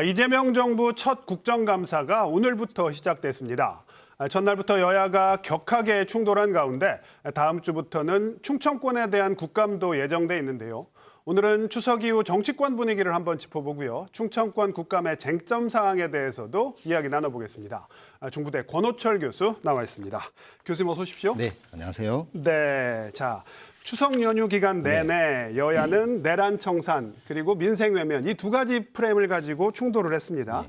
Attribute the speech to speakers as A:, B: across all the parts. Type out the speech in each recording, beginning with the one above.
A: 이재명 정부 첫 국정감사가 오늘부터 시작됐습니다. 전날부터 여야가 격하게 충돌한 가운데 다음 주부터는 충청권에 대한 국감도 예정돼 있는데요. 오늘은 추석 이후 정치권 분위기를 한번 짚어보고요. 충청권 국감의 쟁점 사항에 대해서도 이야기 나눠보겠습니다. 중부대 권호철 교수 나와 있습니다. 교수님 어서 오십시오.
B: 네, 안녕하세요.
A: 네, 자. 추석 연휴 기간 내내 여야는 내란 청산 그리고 민생 외면 이 두 가지 프레임을 가지고 충돌을 했습니다.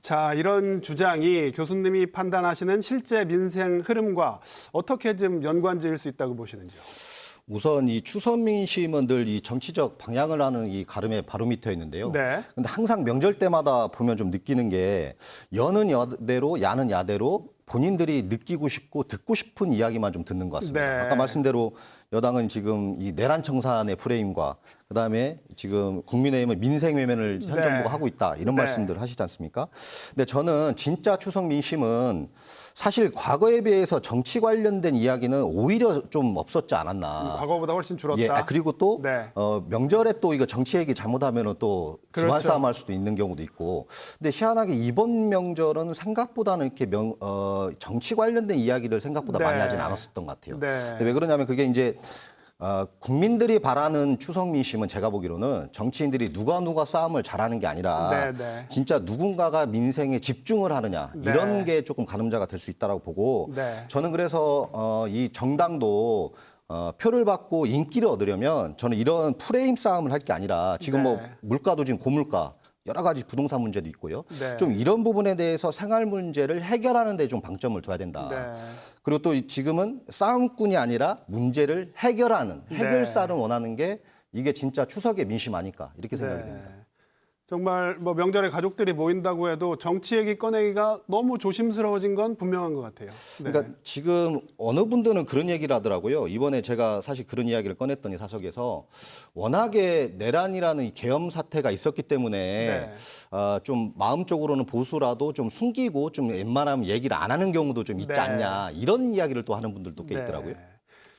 A: 자, 이런 주장이 교수님이 판단하시는 실제 민생 흐름과 어떻게 좀 연관지을 수 있다고 보시는지요?
B: 우선 이 추석 민심은 늘 이 정치적 방향을 하는 이 가름의 바로미터였는데요.
A: 네.
B: 근데 항상 명절 때마다 보면 좀 느끼는 게 여는 여대로 야는 야대로 본인들이 느끼고 싶고 듣고 싶은 이야기만 좀 듣는 것 같습니다.
A: 네.
B: 아까 말씀대로 여당은 지금 이 내란 청산의 프레임과 그다음에 지금 국민의힘은 민생 외면을 현 정부가 하고 있다 이런 말씀들 하시지 않습니까? 근데 저는 진짜 추석 민심은 사실 과거에 비해서 정치 관련된 이야기는 오히려 좀 없었지 않았나.
A: 과거보다 훨씬 줄었다.
B: 예, 그리고 또
A: 네.
B: 명절에 또 이거 정치 얘기 잘못하면은 또 집안
A: 그렇죠.
B: 싸움 할 수도 있는 경우도 있고. 근데 희한하게 이번 명절은 생각보다는 이렇게 정치 관련된 이야기를 생각보다 많이 하진 않았었던 것 같아요.
A: 네.
B: 근데 왜 그러냐면 그게 이제 국민들이 바라는 추석 민심은 제가 보기로는 정치인들이 누가 싸움을 잘하는 게 아니라 진짜 누군가가 민생에 집중을 하느냐 이런 게 조금 가늠자가 될 수 있다고 보고 저는 그래서 이 정당도 표를 받고 인기를 얻으려면 저는 이런 프레임 싸움을 할 게 아니라 지금 뭐 물가도 지금 고물가 여러 가지 부동산 문제도 있고요. 좀 이런 부분에 대해서 생활 문제를 해결하는 데 좀 방점을 둬야 된다. 그리고 또 지금은 싸움꾼이 아니라 문제를 해결하는 해결사를 원하는 게 이게 진짜 추석의 민심 아닐까 이렇게 생각이 됩니다.
A: 정말 뭐 명절에 가족들이 모인다고 해도 정치 얘기 꺼내기가 너무 조심스러워진 건 분명한 것 같아요.
B: 그러니까 지금 어느 분들은 그런 얘기를 하더라고요. 이번에 제가 사실 그런 이야기를 꺼냈더니 사석에서 워낙에 내란이라는 이 계엄 사태가 있었기 때문에 좀 마음적으로는 보수라도 좀 숨기고 좀 웬만하면 얘기를 안 하는 경우도 좀 있지 않냐 이런 이야기를 또 하는 분들도 꽤 있더라고요.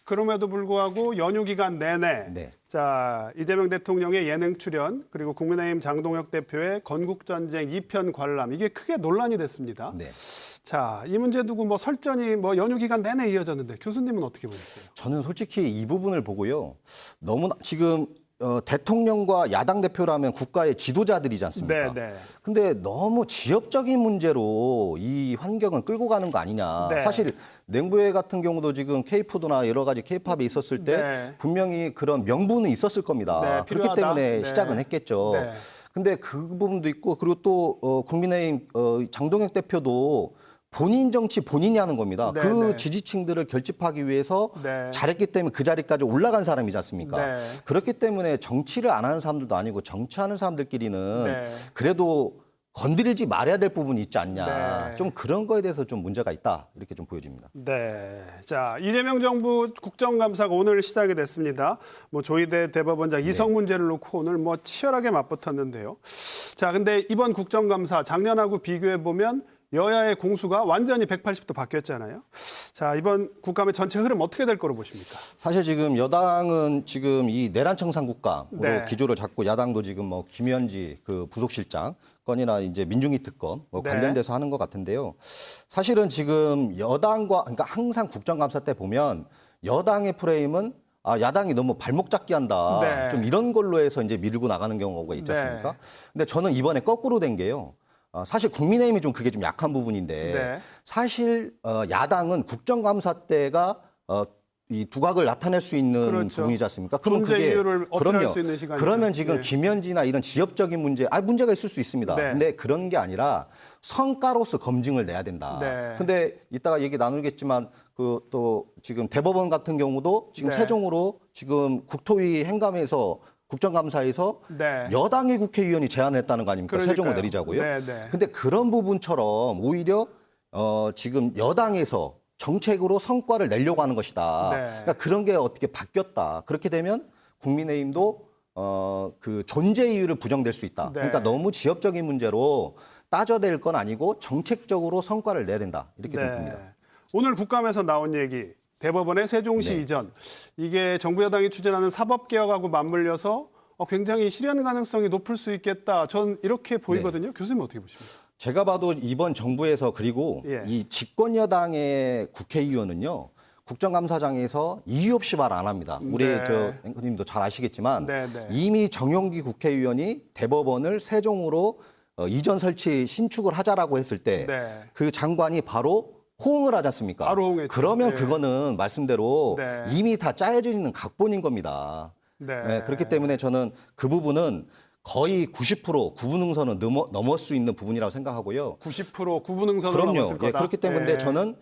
A: 그럼에도 불구하고 연휴 기간 내내 자 이재명 대통령의 예능 출연 그리고 국민의힘 장동혁 대표의 건국전쟁 2편 관람 이게 크게 논란이 됐습니다. 자, 이 문제 두고 뭐 설전이 뭐 연휴 기간 내내 이어졌는데 교수님은 어떻게 보셨어요?
B: 저는 솔직히 이 부분을 보고요. 너무나 지금 대통령과 야당 대표라면 국가의 지도자들이지 않습니까? 근데 너무 지역적인 문제로 이 환경을 끌고 가는 거 아니냐. 사실 냉부회 같은 경우도 지금 K푸드나 여러 가지 K팝이 있었을 때 분명히 그런 명분은 있었을 겁니다. 그렇기 때문에 시작은 했겠죠. 근데 그 부분도 있고 그리고 또 국민의힘 장동혁 대표도 본인 정치 본인이 하는 겁니다. 그 지지층들을 결집하기 위해서 잘했기 때문에 그 자리까지 올라간 사람이지 않습니까? 그렇기 때문에 정치를 안 하는 사람들도 아니고 정치하는 사람들끼리는 그래도 건드리지 말아야 될 부분이 있지 않냐. 좀 그런 거에 대해서 좀 문제가 있다. 이렇게 좀 보여집니다.
A: 자, 이재명 정부 국정감사가 오늘 시작이 됐습니다. 뭐 조희대 대법원장 이성 문제를 놓고 오늘 뭐 치열하게 맞붙었는데요. 자, 근데 이번 국정감사 작년하고 비교해 보면 여야의 공수가 완전히 180도 바뀌었잖아요. 자, 이번 국감의 전체 흐름 어떻게 될 거로 보십니까?
B: 사실 지금 여당은 지금 이 내란 청산 국감으로 기조를 잡고 야당도 지금 뭐 김현지 그 부속실장 건이나 이제 민중기 특검 뭐 관련돼서 하는 것 같은데요. 사실은 지금 여당과 그러니까 항상 국정감사 때 보면 여당의 프레임은 야당이 너무 발목 잡기 한다. 좀 이런 걸로 해서 이제 밀고 나가는 경우가 있지 않습니까? 근데 저는 이번에 거꾸로 된 게요. 사실 국민의힘이 좀 그게 좀 약한 부분인데 사실 야당은 국정감사 때가 이 두각을 나타낼 수 있는 부분이지 않습니까? 그러면 그게 그러면 지금 김현지나 이런 지역적인 문제가 있을 수 있습니다. 근데 그런 게 아니라 성과로서 검증을 내야 된다. 근데 이따가 얘기 나누겠지만 그 또 지금 대법원 같은 경우도 지금 세종으로 지금 국토위 행감에서 국정감사에서 여당의 국회의원이 제안했다는 거 아닙니까? 세종을 내리자고요. 근데 그런 부분처럼 오히려 지금 여당에서 정책으로 성과를 내려고 하는 것이다. 그러니까 그런 게 어떻게 바뀌었다. 그렇게 되면 국민의힘도 그 존재 이유를 부정될 수 있다. 그러니까 너무 지역적인 문제로 따져댈 건 아니고 정책적으로 성과를 내야 된다. 이렇게 좀 봅니다.
A: 오늘 국감에서 나온 얘기. 대법원의 세종시 이전, 이게 정부 여당이 추진하는 사법개혁하고 맞물려서 굉장히 실현 가능성이 높을 수 있겠다. 전 이렇게 보이거든요. 교수님 어떻게 보십니까?
B: 제가 봐도 이번 정부에서 그리고
A: 예.
B: 이 집권 여당의 국회의원은요. 국정감사장에서 이유 없이 말 안 합니다. 우리
A: 네.
B: 저 앵커님도 잘 아시겠지만
A: 네, 네.
B: 이미 정용기 국회의원이 대법원을 세종으로 이전 설치 신축을 하자라고 했을 때 그
A: 네.
B: 장관이 바로 호응을 하지 않습니까?
A: 바로 호응했죠.
B: 그러면
A: 네.
B: 그거는 말씀대로
A: 네.
B: 이미 다 짜여져 있는 각본인 겁니다.
A: 네.
B: 네, 그렇기 때문에 저는 그 부분은 거의 90% 구분응선은 넘을 수 있는 부분이라고 생각하고요.
A: 90% 구분응선을
B: 그럼요.
A: 넘었을 거다.
B: 그렇기 때문에
A: 네.
B: 저는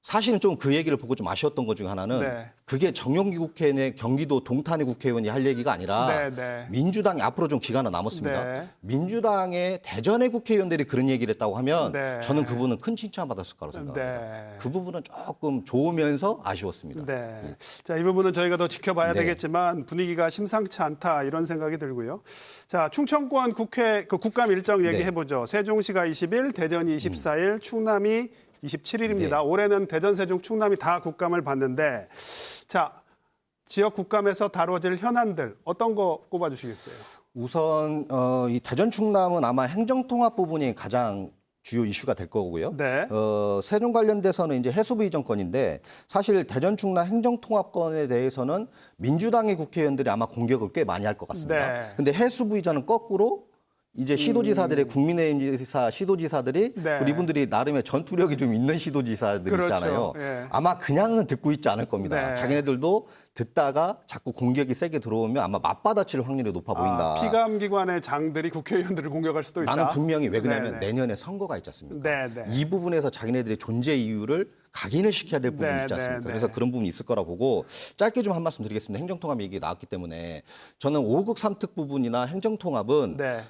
B: 사실은 좀 그 얘기를 보고 좀 아쉬웠던 것 중에 하나는
A: 네.
B: 그게 정용기 국회의원의 경기도 동탄의 국회의원이 할 얘기가 아니라
A: 네, 네.
B: 민주당이 앞으로 좀 기간은 남았습니다.
A: 네.
B: 민주당의 대전의 국회의원들이 그런 얘기를 했다고 하면
A: 네.
B: 저는 그분은 큰 칭찬받았을 거라고 생각합니다.
A: 네.
B: 그 부분은 조금 좋으면서 아쉬웠습니다.
A: 네. 자, 이 부분은 저희가 더 지켜봐야
B: 네.
A: 되겠지만 분위기가 심상치 않다 이런 생각이 들고요. 자, 충청권 국회 국감 일정 얘기해 보죠. 세종시가 20일, 대전이 24일, 충남이 27일입니다.
B: 네.
A: 올해는 대전, 세종, 충남이 다 국감을 받는데 자, 지역 국감에서 다뤄질 현안들 어떤 거 꼽아주시겠어요?
B: 우선 이 대전 충남은 아마 행정통합 부분이 가장 주요 이슈가 될 거고요.
A: 네.
B: 세종 관련돼서는 이제 해수부 이전권인데 사실 대전 충남 행정통합권에 대해서는 민주당의 국회의원들이 아마 공격을 꽤 많이 할 것 같습니다.
A: 네.
B: 근데 해수부 이전은 거꾸로 이제 시도지사들의 국민의힘 지사 시도지사들이
A: 네.
B: 우리 이분들이 나름의 전투력이 좀 있는 시도지사들이잖아요.
A: 그렇죠. 예.
B: 아마 그냥은 듣고 있지 않을 겁니다.
A: 네.
B: 자기네들도 듣다가 자꾸 공격이 세게 들어오면 아마 맞받아칠 확률이 높아 보인다.
A: 피감기관의 장들이 국회의원들을 공격할 수도 있다.
B: 나는 분명히 왜 그러냐면
A: 네, 네.
B: 내년에 선거가 있지 않습니까?
A: 네, 네.
B: 이 부분에서 자기네들의 존재 이유를 각인을 시켜야 될 부분이
A: 네,
B: 있지 않습니까?
A: 네,
B: 그래서
A: 네.
B: 그런 부분이 있을 거라 보고 짧게 좀 한 말씀 드리겠습니다. 행정통합 얘기 나왔기 때문에 저는 5급 3특 부분이나 행정통합은
A: 네.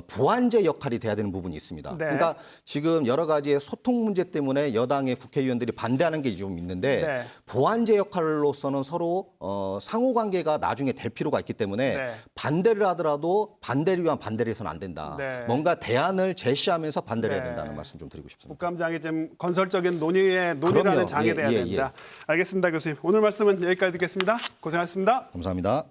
B: 보완제 역할이 돼야 되는 부분이 있습니다.
A: 네.
B: 그러니까 지금 여러 가지의 소통 문제 때문에 여당의 국회의원들이 반대하는 게 좀 있는데
A: 네.
B: 보완제 역할로서는 서로 상호관계가 나중에 될 필요가 있기 때문에
A: 네.
B: 반대를 하더라도 반대를 위한 반대를 해서는 안 된다.
A: 네.
B: 뭔가 대안을 제시하면서 반대를 해야
A: 네.
B: 된다는 말씀 좀 드리고 싶습니다.
A: 국감장이 좀 건설적인 논의라는
B: 그럼요.
A: 장이
B: 예,
A: 돼야
B: 예,
A: 됩니다. 알겠습니다, 교수님. 오늘 말씀은 여기까지 듣겠습니다. 고생하셨습니다.
B: 감사합니다.